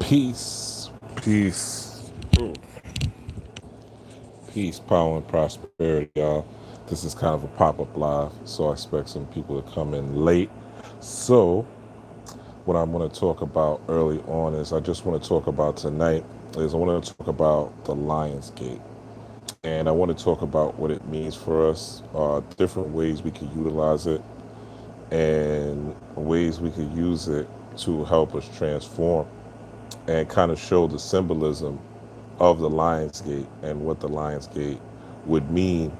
Peace, peace, peace, power, and prosperity, y'all. This is kind of a pop-up live, so I expect some people to come in late. So, what I want to talk about early on is I just want to talk about tonight is I want to talk about the Lion's Gate, and I want to talk about what it means for us, different ways we can utilize it, and ways we could use it to help us transform and kind of show the symbolism of the Lionsgate and what the Lionsgate would mean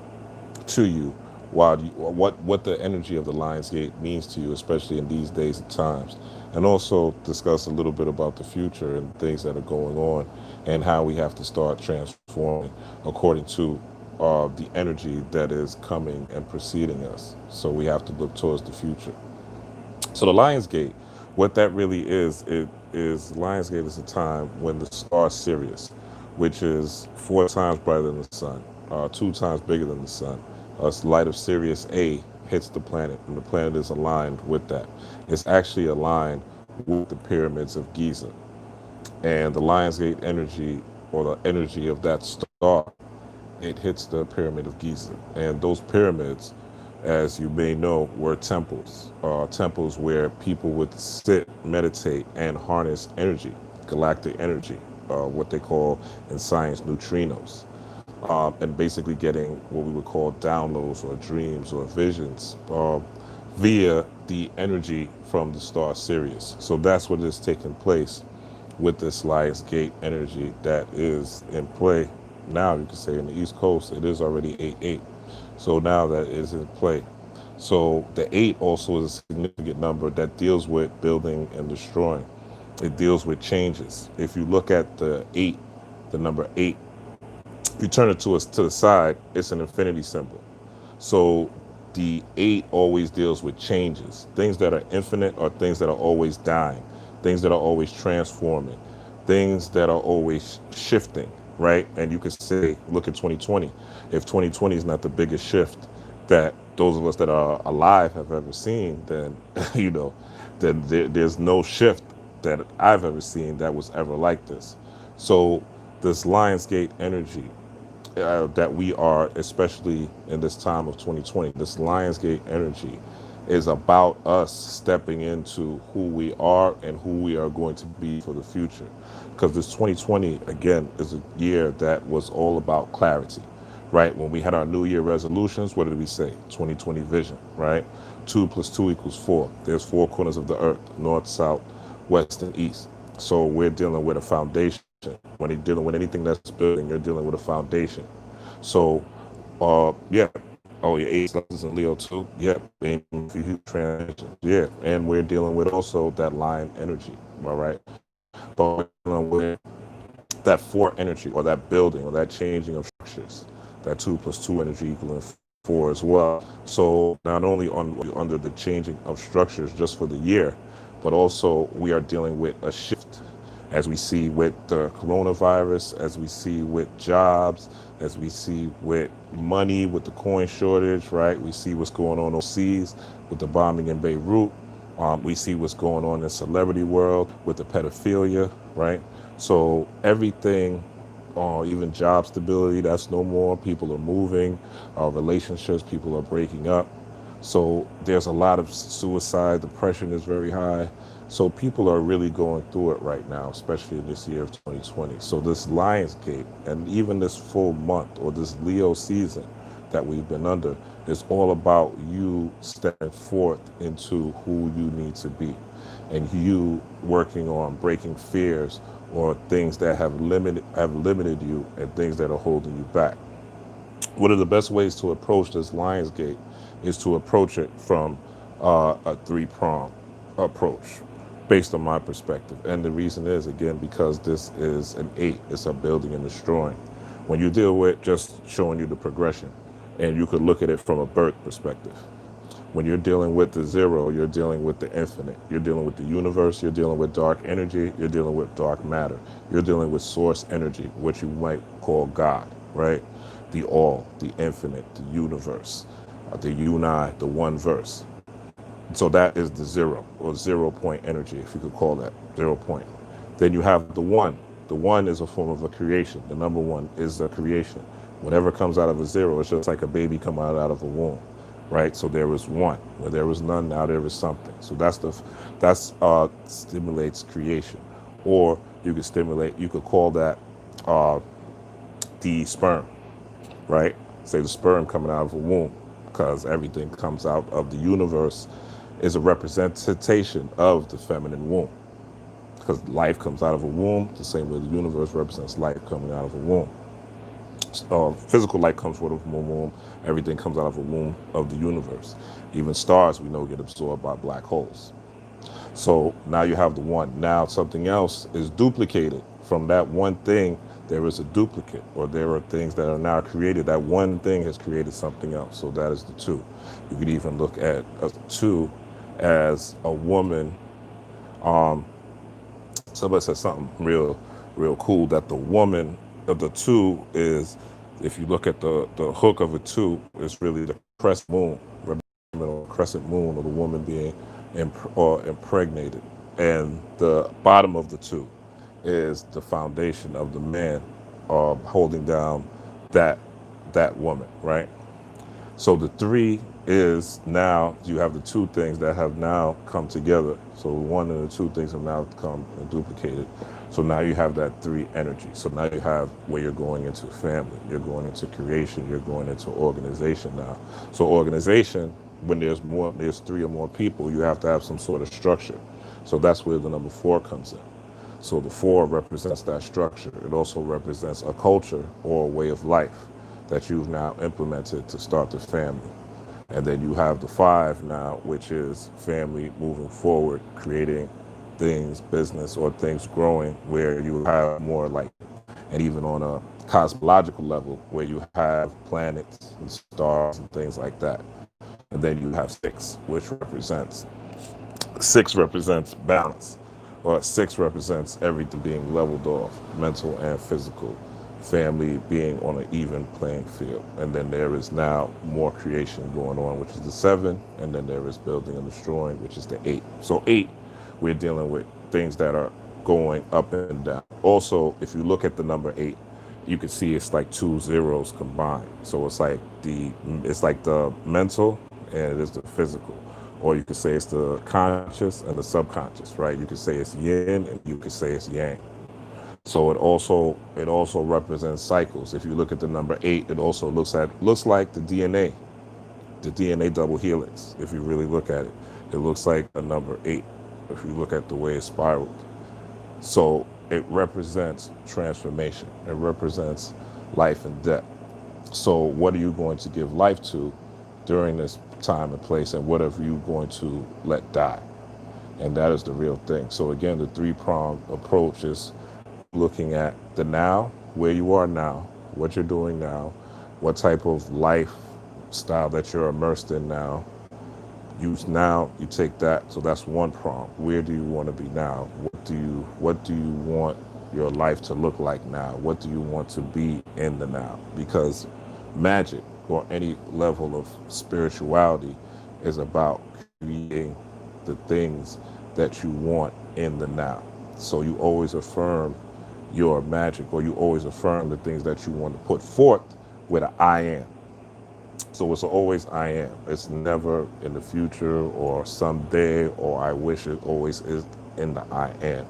to you, while what the energy of the Lionsgate means to you, especially in these days and times, and also discuss a little bit about the future and things that are going on and how we have to start transforming according to the energy that is coming and preceding us. So we have to look towards the future. So the Lionsgate, what that really is, it is Lionsgate is a time when the star Sirius, which is 4 times brighter than the sun, 2 times bigger than the sun, light of Sirius A hits the planet, and the planet is aligned with that. It's actually aligned with the pyramids of Giza, and the Lionsgate energy, or the energy of that star, it hits the pyramid of Giza, and those pyramids, as you may know, were temples, temples where people would sit, meditate, and harness energy, galactic energy, what they call in science neutrinos, and basically getting what we would call downloads or dreams or visions via the energy from the star Sirius. So that's what is taking place with this Lions Gate energy that is in play now. You could say in the East Coast, it is already 8-8. So now that is in play. So the 8 also is a significant number that deals with building and destroying. It deals with changes. If you look at the 8, the number 8, if you turn it to the side, it's an infinity symbol. So the 8 always deals with changes, things that are infinite or things that are always dying, things that are always transforming, things that are always shifting, right? And you could say, look at 2020. If 2020 is not the biggest shift that those of us that are alive have ever seen, then, you know, then there's no shift that I've ever seen that was ever like this. So this Lionsgate energy that we are, especially in this time of 2020, this Lionsgate energy is about us stepping into who we are and who we are going to be for the future. Because this 2020, again, is a year that was all about clarity, right? When we had our New Year resolutions, what did we say? 2020 vision, right? 2 plus 2 equals 4. There's 4 corners of the earth: north, south, west, and east. So we're dealing with a foundation. When you're dealing with anything that's building, you're dealing with a foundation. So, yeah. Oh, yeah, eight lessons in Leo too. Yep, and huge transitions. Yeah, and we're dealing with also that lion energy. All right, but we're dealing with that 4 energy, or that building, or that changing of structures. That 2 plus 2 energy equaling 4 as well. So not only under the changing of structures just for the year, but also we are dealing with a shift, as we see with the coronavirus, as we see with jobs, as we see with money, with the coin shortage, right? We see what's going on overseas with the bombing in Beirut. We see what's going on in celebrity world with the pedophilia, right? So everything, even job stability, that's no more. People are moving, relationships, people are breaking up. So there's a lot of suicide. Depression is very high. So people are really going through it right now, especially in this year of 2020. So this Lionsgate, and even this full month, or this Leo season that we've been under, is all about you stepping forth into who you need to be, and you working on breaking fears or things that have limited you, and things that are holding you back. One of the best ways to approach this Lionsgate is to approach it from a 3-prong approach, based on my perspective. And the reason is, again, because this is an 8. It's a building and destroying. When you deal with just showing you the progression, and you could look at it from a birth perspective. When you're dealing with the 0, you're dealing with the infinite. You're dealing with the universe. You're dealing with dark energy. You're dealing with dark matter. You're dealing with source energy, what you might call God, right? The all, the infinite, the universe, the uni, the one verse. So that is the 0, or 0 point energy, if you could call that 0 point. Then you have the one. The one is a form of a creation. The number one is a creation. Whatever comes out of a zero, it's just like a baby coming out of a womb, right? So there is one. Where there was none, now there is something. So that's stimulates creation, or you could stimulate. You could call that uh, the sperm, right? Say the sperm coming out of a womb, because everything comes out of the universe is a representation of the feminine womb. Because life comes out of a womb, the same way the universe represents life coming out of a womb. Physical light comes from a womb. Everything comes out of a womb of the universe. Even stars, we know, get absorbed by black holes. So now you have the one. Now something else is duplicated. From that one thing, there is a duplicate, or there are things that are now created. That one thing has created something else. So that is the two. You could even look at a two as a woman. Somebody said something real cool, that the woman of the two is, if you look at the hook of a two, it's really the crescent moon, crescent moon, or the woman being impregnated, and the bottom of the two is the foundation of the man holding down that woman, right? So the three is, now you have the two things that have now come together. So one and the two things have now come and duplicated. So now you have that three energy. So now you have where you're going into family, you're going into creation, you're going into organization now. So organization, when there's three or more people, you have to have some sort of structure. So that's where the number four comes in. So the four represents that structure. It also represents a culture or a way of life that you've now implemented to start the family. And then you have the five now, which is family moving forward, creating things, business, or things growing, where you have more like, and even on a cosmological level, where you have planets and stars and things like that. And then you have six represents balance, or six represents everything being leveled off, mental and physical, family being on an even playing field. And then there is now more creation going on, which is the seven, and then there is building and destroying, which is the eight. So eight, we're dealing with things that are going up and down. Also, if you look at the number eight, you can see it's like two zeros combined. So it's like the mental and it is the physical. Or you could say it's the conscious and the subconscious, right? You could say it's yin and you could say it's yang. So it also represents cycles. If you look at the number eight, it also looks like the DNA double helix. If you really look at it, it looks like a number eight. If you look at the way it's spiraled, so it represents transformation. It represents life and death. So what are you going to give life to during this time and place, and what are you going to let die? And that is the real thing. So again, the three-pronged approach is looking at the now, where you are now, what you're doing now, what type of lifestyle that you're immersed in now. You take that. So that's one prong. Where do you want to be now? What do you want your life to look like now? What do you want to be in the now? Because magic, or any level of spirituality, is about creating the things that you want in the now. So you always affirm your magic, or you always affirm the things that you want to put forth with an I am. So it's always I am. It's never in the future or someday or I wish. It always is in the I am,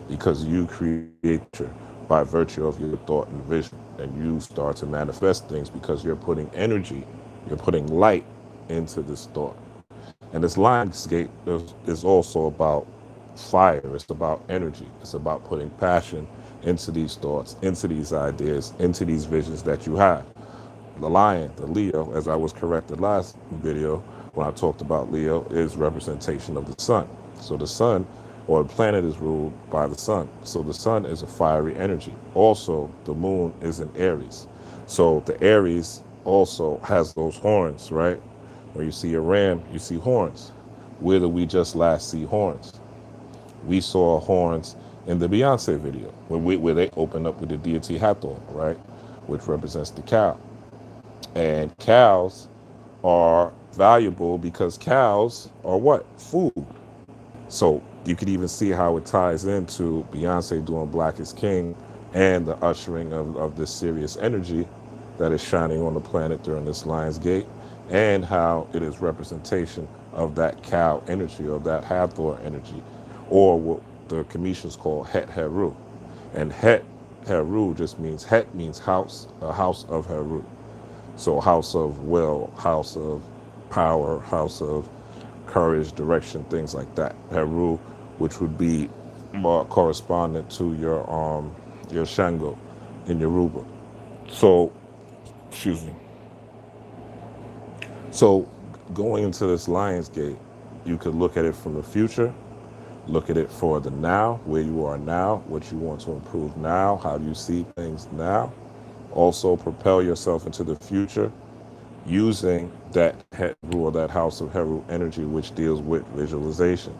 because you create by virtue of your thought and vision, and you start to manifest things because you're putting energy, you're putting light into this thought. And this landscape is also about fire. It's about energy. It's about putting passion into these thoughts, into these ideas, into these visions that you have. The lion, the Leo, as I was corrected last video when I talked about Leo, is representation of the sun. So the sun, or the planet, is ruled by the sun. So the sun is a fiery energy. Also, the moon is in Aries. So the Aries also has those horns, right? When you see a ram, you see horns. Where did we just last see horns? We saw horns in the Beyonce video, where they opened up with the deity Hathor, right? Which represents the cow. And cows are valuable because cows are what? Food. So You could even see how it ties into Beyonce doing Black is King and the ushering of this serious energy that is shining on the planet during this Lion's Gate, and how it is representation of that cow energy, or that Hathor energy, or what the Cometians call Het Heru. And Het Heru just means, Het means house, a house of Heru. So house of will, house of power, house of courage, direction, things like that. Heru, which would be more correspondent to your Shango in Yoruba. So, excuse me. So going into this Lion's Gate, you could look at it from the future, look at it for the now, where you are now, what you want to improve now, how do you see things now. Also propel yourself into the future using that Heru, or that House of Heru energy, which deals with visualization,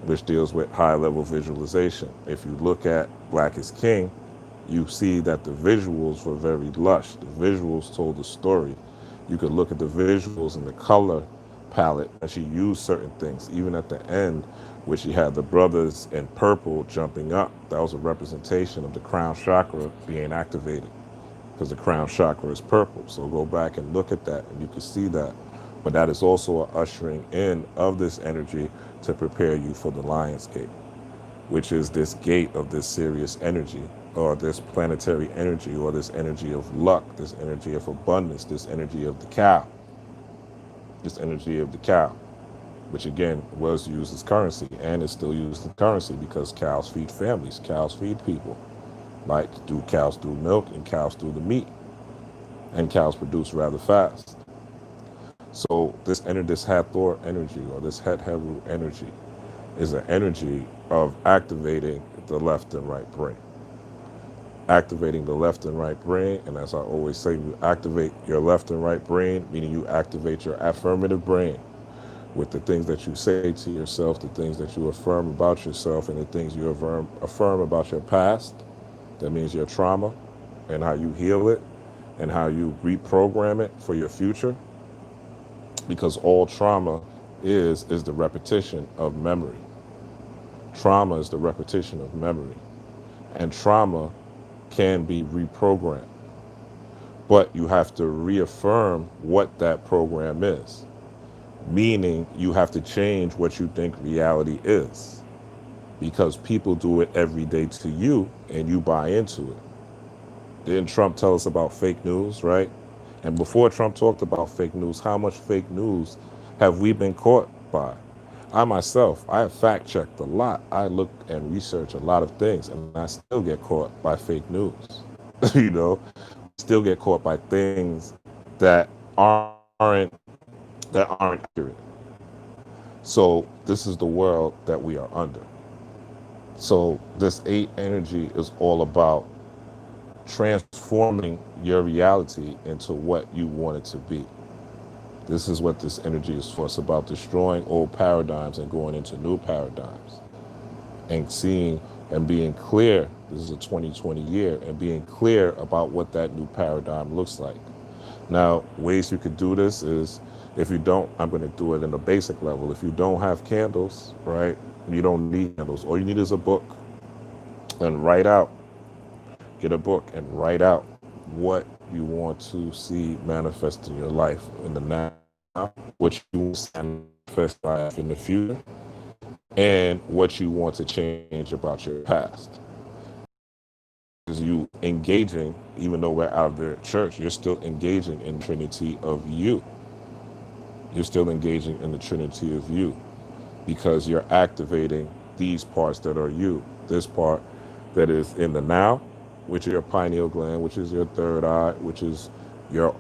which deals with high level visualization. If you look at Black is King, you see that the visuals were very lush. The visuals told the story. You could look at the visuals and the color palette, and she used certain things. Even at the end, where she had the brothers in purple jumping up, that was a representation of the crown chakra being activated, because the crown chakra is purple. So go back and look at that, and you can see that. But that is also an ushering in of this energy to prepare you for the Lion's Gate, which is this gate of this serious energy, or this planetary energy, or this energy of luck, this energy of abundance, this energy of the cow, this energy of the cow, which again was used as currency and is still used as currency, because cows feed families, cows feed people. Like, do cows do milk, and cows do the meat, and cows produce rather fast. So this Hathor energy, or this Het Heru energy, is an energy of activating the left and right brain. Activating the left and right brain, and as I always say, you activate your left and right brain, meaning you activate your affirmative brain with the things that you say to yourself, the things that you affirm about yourself, and the things you affirm about your past. That means your trauma, and how you heal it, and how you reprogram it for your future. Because all trauma is the repetition of memory. Trauma is the repetition of memory. And trauma can be reprogrammed. But you have to reaffirm what that program is. Meaning you have to change what you think reality is. Because people do it every day to you, and you buy into it. Didn't Trump tell us about fake news, right? And before Trump talked about fake news, how much fake news have we been caught by? I myself, I have fact checked a lot. I look and research a lot of things, and I still get caught by fake news. You know, still get caught by things that aren't accurate. So this is the world that we are under. So this 8 energy is all about transforming your reality into what you want it to be. This is what this energy is for. It's about destroying old paradigms and going into new paradigms, and seeing and being clear. This is a 2020 year, and being clear about what that new paradigm looks like. Now, ways you could do this is, if you don't, I'm going to do it in a basic level. If you don't have candles, right, you don't need candles. All you need is a book, and write out. Get a book and write out what you want to see manifest in your life in the now, what you want to manifest in the future, and what you want to change about your past. Is you engaging, even though we're out of the church, you're still engaging in the Trinity of you. You're still engaging in the Trinity of you, because you're activating these parts that are you. This part that is in the now, which is your pineal gland, which is your third eye, which is your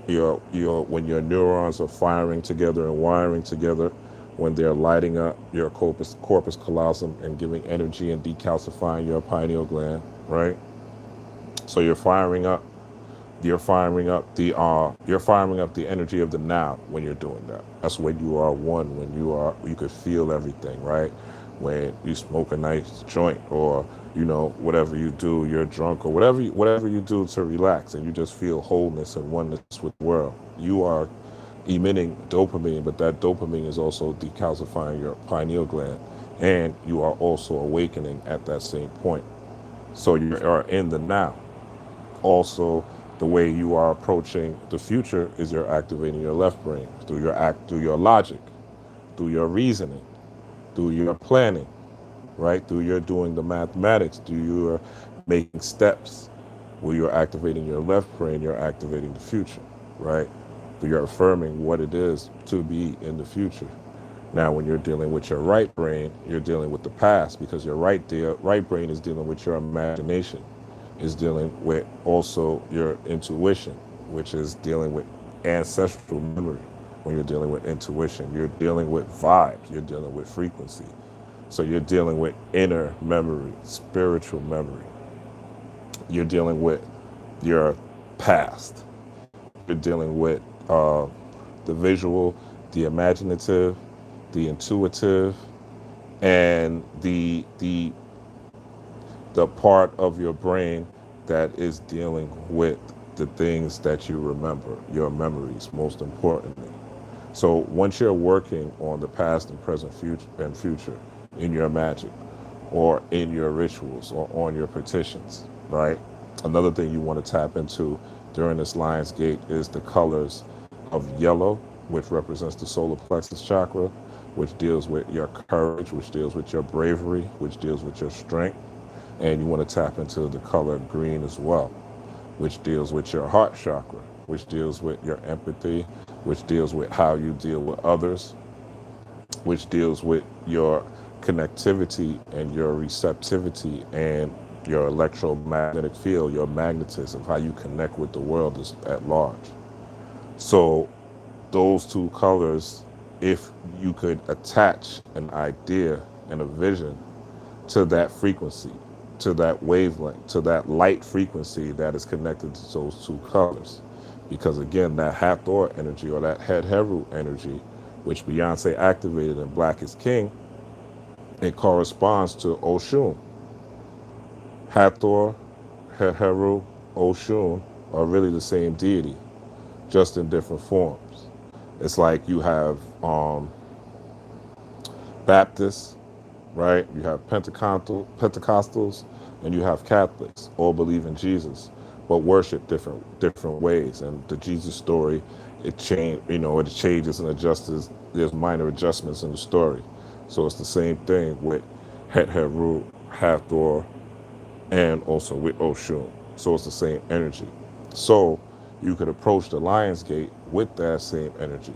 when your neurons are firing together and wiring together, when they're lighting up your corpus callosum and giving energy and decalcifying your pineal gland, right? So you're firing up the energy of the now when you're doing that. That's when you are one, when you could feel everything, right? When you smoke a nice joint, or whatever you do, you're drunk, or whatever you do to relax, and you just feel wholeness and oneness with the world. You are emitting dopamine, but that dopamine is also decalcifying your pineal gland, and you are also awakening at that same point. So you are in the now. Also, the way you are approaching the future is you're activating your left brain through your logic, through your reasoning, through your planning, right? Through your doing the mathematics, through your making steps. Where you're activating your left brain, you're activating the future, right? You're affirming what it is to be in the future. Now, when you're dealing with your right brain, you're dealing with the past, because your right brain is dealing with your imagination, is dealing with also your intuition, which is dealing with ancestral memory. When you're dealing with intuition, you're dealing with vibes, you're dealing with frequency. So you're dealing with inner memory, spiritual memory. You're dealing with your past. You're dealing with the visual, the imaginative, the intuitive, and the part of your brain that is dealing with the things that you remember, your memories, most importantly. So once you're working on the past and present future in your magic or in your rituals or on your petitions, right? Another thing you want to tap into during this Lion's Gate is the colors of yellow, which represents the solar plexus chakra, which deals with your courage, which deals with your bravery, which deals with your strength. And you want to tap into the color green as well, which deals with your heart chakra, which deals with your empathy, which deals with how you deal with others, which deals with your connectivity and your receptivity and your electromagnetic field, your magnetism, how you connect with the world at large. So those two colors, if you could attach an idea and a vision to that frequency, to that wavelength, to that light frequency that is connected to those two colors. Because again, that Hathor energy or that Het Heru energy, which Beyonce activated in Black is King, it corresponds to Oshun. Hathor, Het Heru, Oshun are really the same deity, just in different forms. It's like you have Baptists, right? You have Pentecostals, and you have Catholics, all believe in Jesus, but worship different ways. And the Jesus story, it changes and adjusts. There's minor adjustments in the story. So it's the same thing with Het Heru, Hathor, and also with Oshun. So it's the same energy. So you could approach the Lion's Gate with that same energy.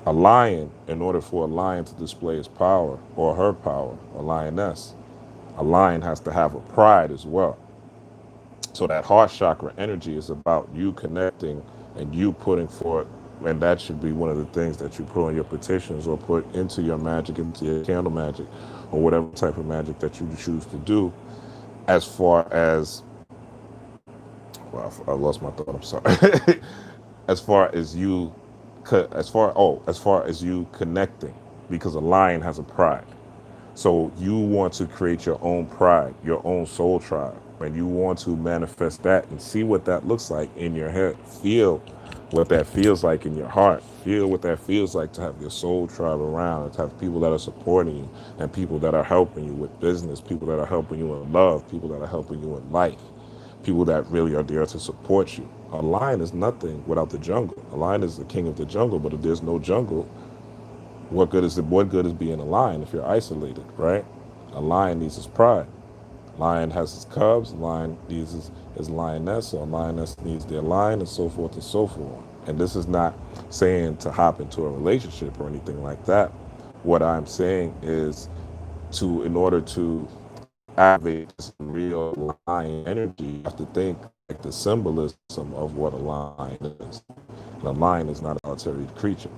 A lion, in order for a lion to display its power or her power, a lioness, a lion has to have a pride as well. So that heart chakra energy is about you connecting and you putting forth, and that should be one of the things that you put on your petitions or put into your magic, into your candle magic, or whatever type of magic that you choose to do. As far as, well, I lost my thought. I'm sorry. as far as you, as far as you connecting, because a lion has a pride. So you want to create your own pride, your own soul tribe, and you want to manifest that and see what that looks like in your head. Feel what that feels like in your heart. Feel what that feels like to have your soul tribe around, and to have people that are supporting you, and people that are helping you with business, people that are helping you in love, people that are helping you in life, people that really are there to support you. A lion is nothing without the jungle. A lion is the king of the jungle, but if there's no jungle, what good is being a lion if you're isolated, right? A lion needs his pride. Lion has his cubs, a lion needs his lioness, or a lioness needs their lion, and so forth and so forth. And this is not saying to hop into a relationship or anything like that. What I'm saying is in order to activate this real lion energy, you have to think like the symbolism of what a lion is. And a lion is not a solitary creature.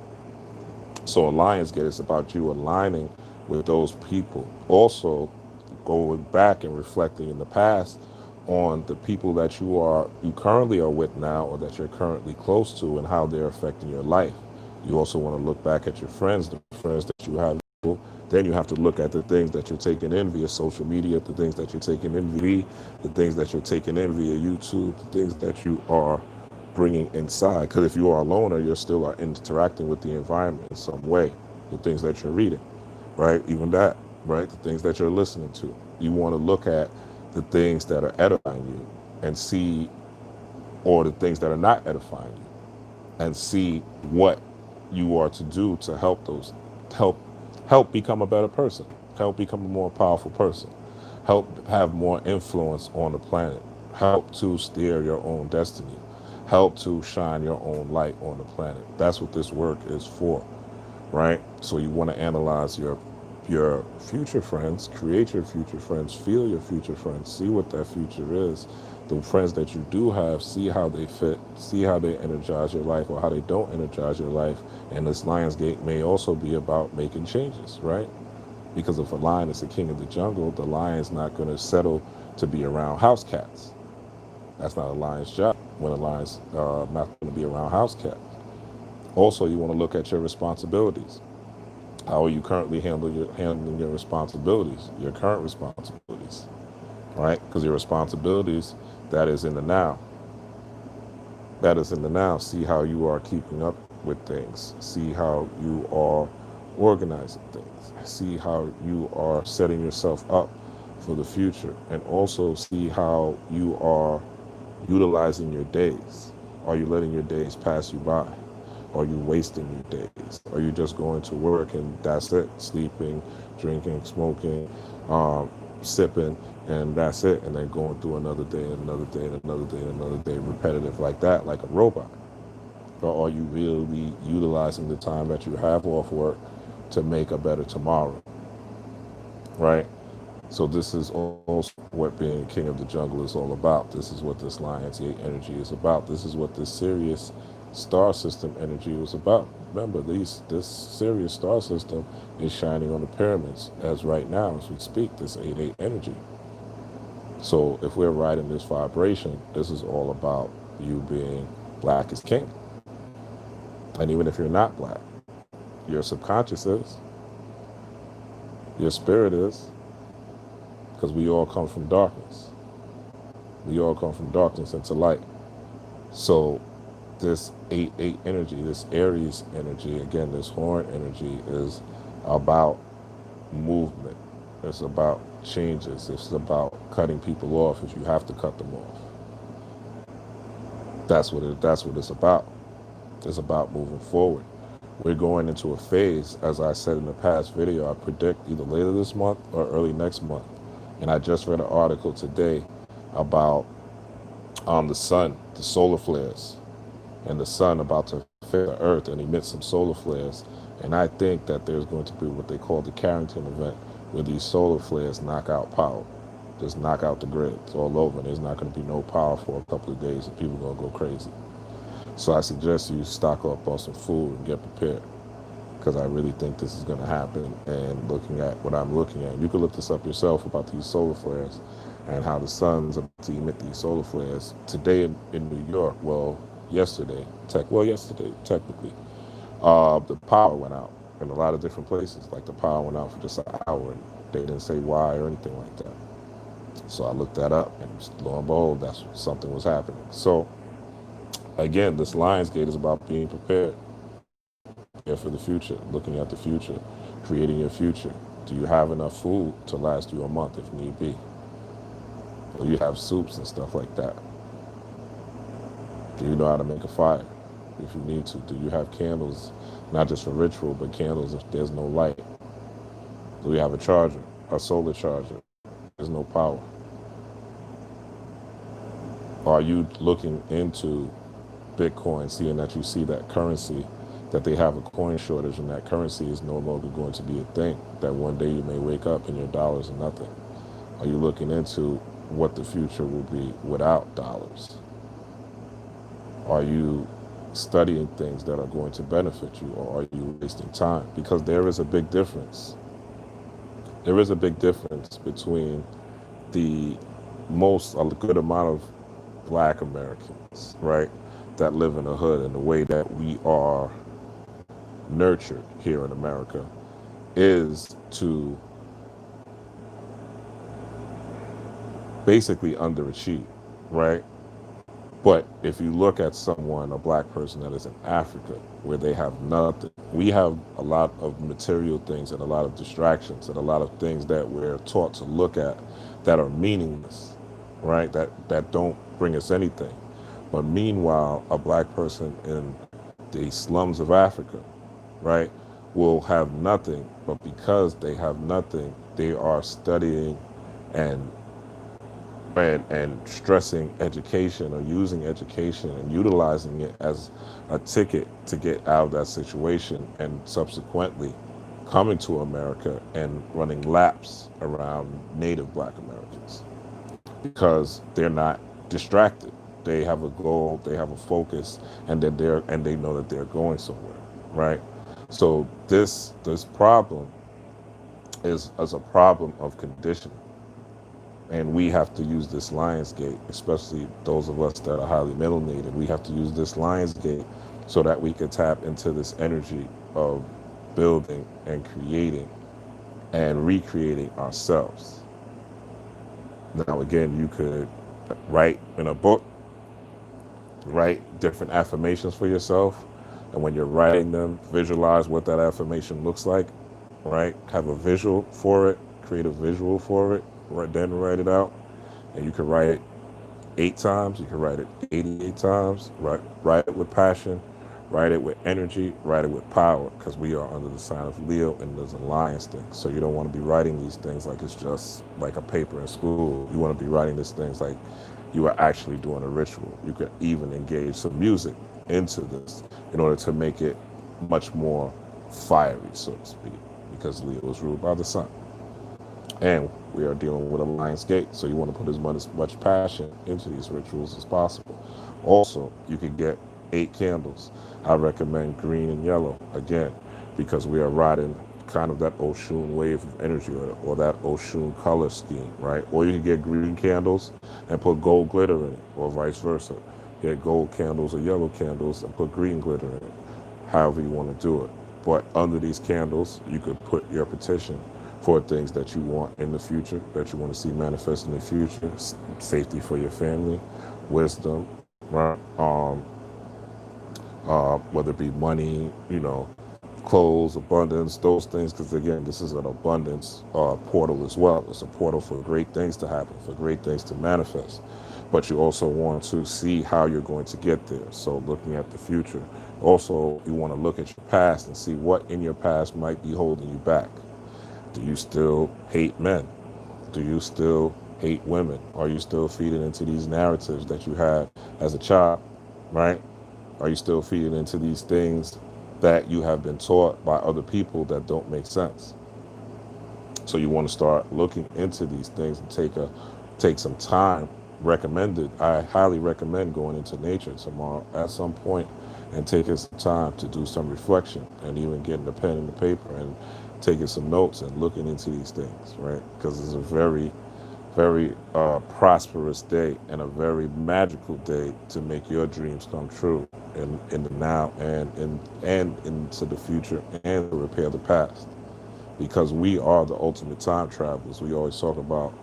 So a Lion's Gate is about you aligning with those people. Also, going back and reflecting in the past on the people that you currently are with now, or that you're currently close to, and how they're affecting your life. You also want to look back at your friends, the friends that you have. Then you have to look at the things that you're taking in via social media, the things that you're taking in via, the things that you're taking in via YouTube, the things that you are bringing inside. Because if you are a loner, you're still interacting with the environment in some way, the things that you're reading, right? Even that. right? The things that you're listening to. You want to look at the things that are edifying you and see, or the things that are not edifying you, and see what you are to do to help those, help help become a better person, help become a more powerful person, help have more influence on the planet, help to steer your own destiny, help to shine your own light on the planet. That's what this work is for, right? So you want to analyze your future friends, create your future friends, feel your future friends, see what that future is. The friends that you do have, see how they fit, see how they energize your life or how they don't energize your life. And this Lionsgate may also be about making changes, right? Because if a lion is the king of the jungle, the lion's not going to settle to be around house cats. That's not a lion's job when a lion's not going to be around house cats. Also, you want to look at your responsibilities. How are you currently handling your responsibilities, your current responsibilities, right? Because your responsibilities, that is in the now. That is in the now. See how you are keeping up with things. See how you are organizing things. See how you are setting yourself up for the future. And also see how you are utilizing your days. Are you letting your days pass you by? Are you wasting your days? Are you just going to work and that's it? Sleeping, drinking, smoking, sipping, and that's it. And then going through another day and another day and another day and another day, repetitive like that, like a robot. Or are you really utilizing the time that you have off work to make a better tomorrow, right? So this is also what being king of the jungle is all about. This is what this Lionsgate energy is about. This is what this Sirius star system energy was about. Remember, this Sirius star system is shining on the pyramids as right now, as we speak, this 8-8 energy. So if we're riding this vibration, this is all about you being black as king. And even if you're not black, your subconscious is, your spirit is, because we all come from darkness. We all come from darkness into light. So this 8-8 energy, this Aries energy, again, this horn energy is about movement. It's about changes. It's about cutting people off if you have to cut them off. That's what it's about. It's about moving forward. We're going into a phase, as I said in the past video, I predict either later this month or early next month. And I just read an article today about the sun, the solar flares, and the sun about to hit the earth and emit some solar flares. And I think that there's going to be what they call the Carrington event, where these solar flares knock out power, just knock out the grids all over. There's not going to be no power for a couple of days and people are going to go crazy. So I suggest you stock up on some food and get prepared, because I really think this is going to happen. And looking at what I'm looking at, you can look this up yourself about these solar flares and how the sun's about to emit these solar flares. Today in New York, yesterday technically, the power went out in a lot of different places. Like the power went out for just an hour and they didn't say why or anything like that. So I looked that up and lo and behold, that's something was happening. So again, this Lionsgate is about being prepared for the future, looking at the future, creating your future. Do you have enough food to last you a month if need be? Do you have soups and stuff like that? Do you know how to make a fire if you need to? Do you have candles, not just for ritual, but candles if there's no light? Do you have a charger, a solar charger? There's no power. Are you looking into Bitcoin, seeing that you see that currency, that they have a coin shortage and that currency is no longer going to be a thing, that one day you may wake up and your dollars are nothing? Are you looking into what the future will be without dollars? Are you studying things that are going to benefit you, or are you wasting time? Because there is a big difference. There is a big difference between a good amount of Black Americans, right, that live in the hood, and the way that we are nurtured here in America is to basically underachieve, right? But if you look at someone, a black person that is in Africa, where they have nothing, we have a lot of material things and a lot of distractions and a lot of things that we're taught to look at that are meaningless, right? That don't bring us anything. But meanwhile, a black person in the slums of Africa, right, will have nothing, but because they have nothing, they are studying and and stressing education, or using education and utilizing it as a ticket to get out of that situation, and subsequently coming to America and running laps around native black Americans because they're not distracted. They have a goal, they have a focus, and they know that they're going somewhere, right? So this problem is a problem of conditioning. And we have to use this Lions Gate, especially those of us that are highly melanated. We have to use this Lions Gate so that we can tap into this energy of building and creating and recreating ourselves. Now, again, you could write in a book, write different affirmations for yourself. And when you're writing them, visualize what that affirmation looks like, right? Have a visual for it, create a visual for it, then write it out. And you can write it 8 times, you can write it 88 times, write it with passion, write it with energy, write it with power, because we are under the sign of Leo and there's a Lion's thing. So you don't want to be writing these things like it's just like a paper in school. You want to be writing these things like you are actually doing a ritual. You could even engage some music into this in order to make it much more fiery, so to speak, because Leo is ruled by the sun. And we are dealing with a Lion's Gate, so you want to put as much passion into these rituals as possible. Also, you could get 8 candles. I recommend green and yellow, again, because we are riding kind of that Oshun wave of energy, or that Oshun color scheme, right? Or you can get green candles and put gold glitter in it, or vice versa. Get gold candles or yellow candles and put green glitter in it, however you want to do it. But under these candles, you could put your petition for things that you want in the future, that you want to see manifest in the future, safety for your family, wisdom, right? Whether it be money, clothes, abundance, those things, because again, this is an abundance portal as well. It's a portal for great things to happen, for great things to manifest. But you also want to see how you're going to get there. So looking at the future. Also, you want to look at your past and see what in your past might be holding you back. Do you still hate men? Do you still hate women? Are you still feeding into these narratives that you had as a child, right? Are you still feeding into these things that you have been taught by other people that don't make sense? So you want to start looking into these things and take some time. I highly recommend going into nature tomorrow at some point and taking some time to do some reflection, and even getting a pen and the paper and taking some notes and looking into these things, right? Because it's a very, very prosperous day and a very magical day to make your dreams come true in the now and into the future, and to repair the past. Because we are the ultimate time travelers. We always talk about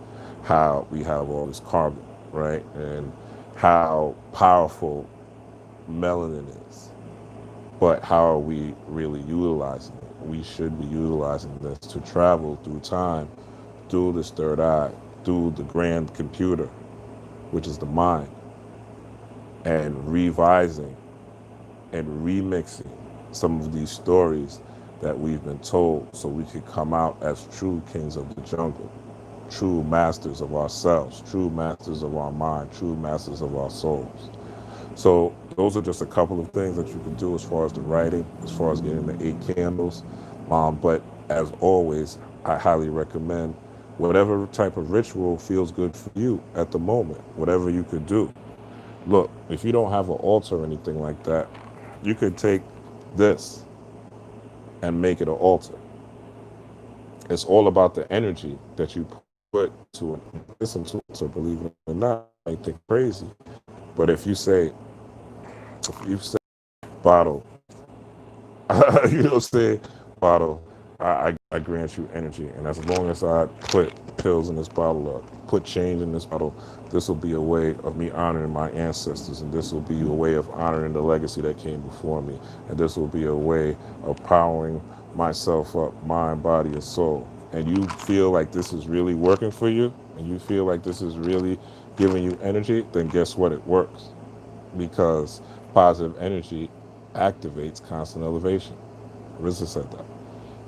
how we have all this karma, right? And how powerful melanin is. But how are we really utilizing it? We should be utilizing this to travel through time, through this third eye, through the grand computer, which is the mind, and revising and remixing some of these stories that we've been told, so we could come out as true kings of the jungle, true masters of ourselves, true masters of our mind, true masters of our souls. So those are just a couple of things that you can do as far as the writing, as far as getting the 8 candles. But as always, I highly recommend whatever type of ritual feels good for you at the moment, whatever you could do. Look, if you don't have an altar or anything like that, you could take this and make it an altar. It's all about the energy that you put to it. Listen to it, so believe it or not, I think crazy. But if you say bottle, you know, say bottle, I grant you energy. And as long as I put pills in this bottle or put change in this bottle. This will be a way of me honoring my ancestors, and this will be a way of honoring the legacy that came before me, and this will be a way of powering myself up, mind, body, and soul. And you feel like this is really working for you, and you feel like this is really giving you energy, then guess what? It works, because positive energy activates constant elevation. RZA said that.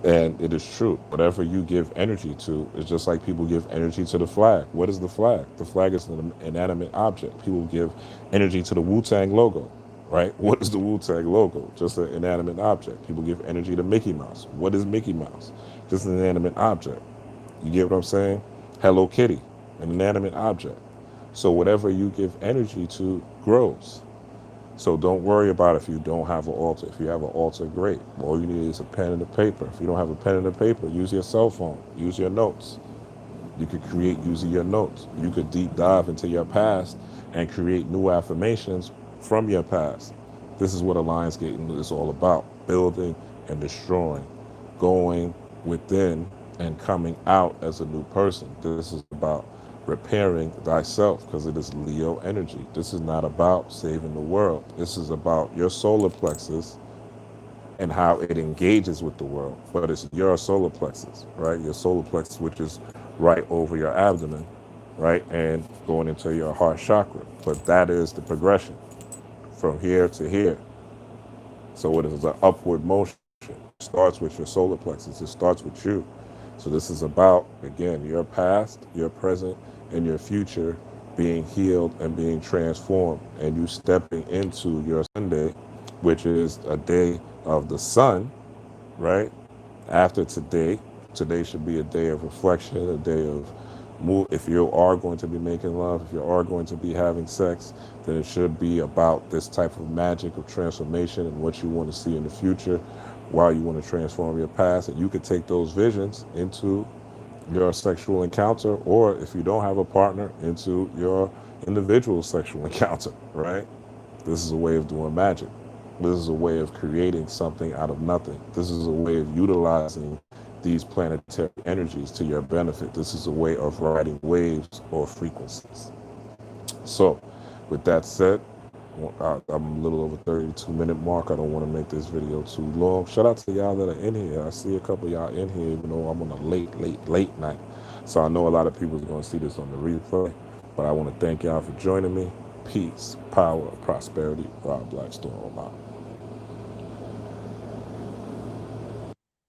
And it is true. Whatever you give energy to is just like people give energy to the flag. What is the flag? The flag is an inanimate object. People give energy to the Wu-Tang logo, right? What is the Wu-Tang logo? Just an inanimate object. People give energy to Mickey Mouse. What is Mickey Mouse? Just an inanimate object. You get what I'm saying? Hello Kitty, an inanimate object. So whatever you give energy to grows. So don't worry about if you don't have an altar. If you have an altar, great. All you need is a pen and a paper. If you don't have a pen and a paper, use your cell phone. Use your notes. You could create using your notes. You could deep dive into your past and create new affirmations from your past. This is what Alliance Gating is all about. Building and destroying. Going within and coming out as a new person. This is about repairing thyself, because it is Leo energy. This is not about saving the world. This is about your solar plexus and how it engages with the world. But it's your solar plexus, right? Your solar plexus, which is right over your abdomen, right? And going into your heart chakra. But that is the progression from here to here. So it is an upward motion. It starts with your solar plexus. It starts with you. So this is about, again, your past, your present, and your future being healed and being transformed. And you stepping into your Sunday, which is a day of the sun, right? After today, today should be a day of reflection, a day of move. If you are going to be making love, if you are going to be having sex, then it should be about this type of magic of transformation and what you want to see in the future while you want to transform your past. And you could take those visions into your sexual encounter, or if you don't have a partner, into your individual sexual encounter, right? This is a way of doing magic. This is a way of creating something out of nothing. This is a way of utilizing these planetary energies to your benefit. This is a way of riding waves or frequencies. So with that said, I'm a little over 32-minute mark. I don't want to make this video too long. Shout out to y'all that are in here. I see a couple of y'all in here, even though I'm on a late night. So I know a lot of people are going to see this on the replay. But I want to thank y'all for joining me. Peace, power, prosperity. Rob Blackstone.